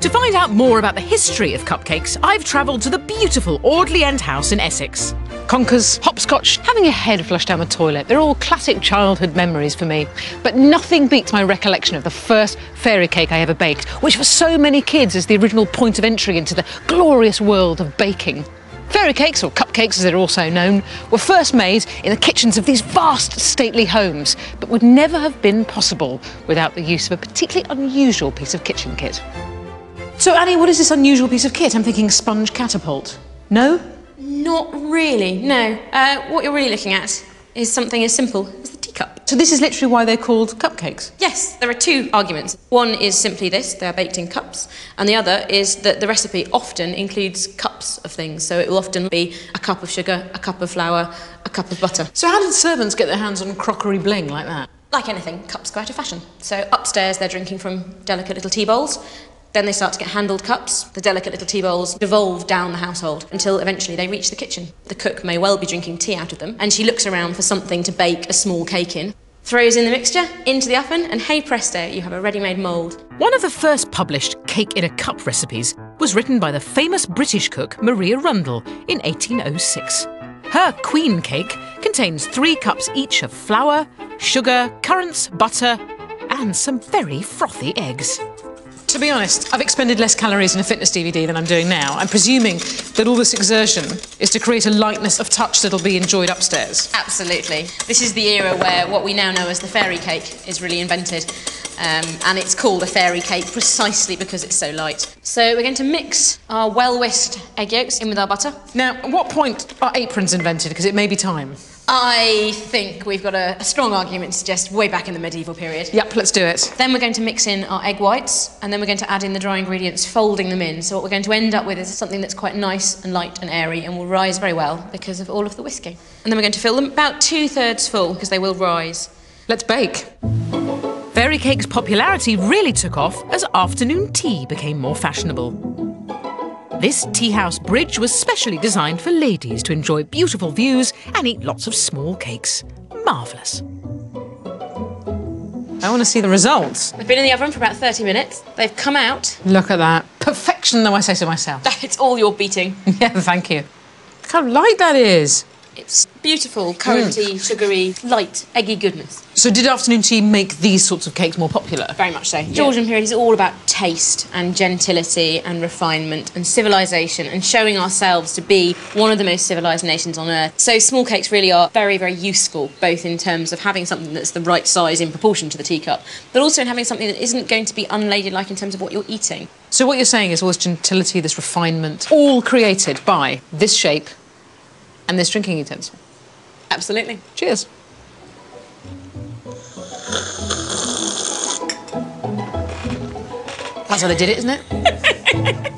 To find out more about the history of cupcakes, I've travelled to the beautiful Audley End House in Essex. Conkers, hopscotch, having your head flushed down the toilet, they're all classic childhood memories for me. But nothing beats my recollection of the first fairy cake I ever baked, which for so many kids is the original point of entry into the glorious world of baking. Fairy cakes, or cupcakes as they're also known, were first made in the kitchens of these vast, stately homes, but would never have been possible without the use of a particularly unusual piece of kitchen kit. So, Annie, what is this unusual piece of kit? I'm thinking sponge catapult. No? Not really, no. What you're really looking at is something as simple as the teacup. So this is literally why they're called cupcakes? Yes, there are two arguments. One is simply this, they are baked in cups, and the other is that the recipe often includes cups of things, so it will often be a cup of sugar, a cup of flour, a cup of butter. So how did servants get their hands on crockery bling like that? Like anything, cups go out of fashion. So upstairs they're drinking from delicate little tea bowls. Then they start to get handled cups. The delicate little tea bowls devolve down the household until eventually they reach the kitchen. The cook may well be drinking tea out of them, and she looks around for something to bake a small cake in, throws in the mixture, into the oven, and hey presto, you have a ready-made mould. One of the first published cake in a cup recipes was written by the famous British cook Maria Rundle in 1806. Her queen cake contains 3 cups each of flour, sugar, currants, butter, and some very frothy eggs. To be honest, I've expended less calories in a fitness DVD than I'm doing now. I'm presuming that all this exertion is to create a lightness of touch that'll be enjoyed upstairs. Absolutely. This is the era where what we now know as the fairy cake is really invented. And it's called a fairy cake precisely because it's so light. So we're going to mix our well-whisked egg yolks in with our butter. Now, at what point are aprons invented? Because it may be time. I think we've got a strong argument to suggest way back in the medieval period. Yep, let's do it. Then we're going to mix in our egg whites, and then we're going to add in the dry ingredients, folding them in. So what we're going to end up with is something that's quite nice and light and airy and will rise very well because of all of the whisking. And then we're going to fill them about 2/3 full because they will rise. Let's bake. Fairy cake's popularity really took off as afternoon tea became more fashionable. This tea house bridge was specially designed for ladies to enjoy beautiful views and eat lots of small cakes. Marvellous. I want to see the results. They've been in the oven for about 30 minutes. They've come out. Look at that. Perfection, though I say so myself. It's all your beating. Yeah, thank you. Look how light that is. It's beautiful, curranty, sugary, light, eggy goodness. So did afternoon tea make these sorts of cakes more popular? Very much so. Georgian period is all about taste and gentility and refinement and civilisation and showing ourselves to be one of the most civilised nations on earth. So small cakes really are very, very useful, both in terms of having something that's the right size in proportion to the teacup, but also in having something that isn't going to be unladylike in terms of what you're eating. So what you're saying is all this gentility, this refinement, all created by this shape and this drinking utensil? Absolutely. Cheers. That's how they did it, isn't it?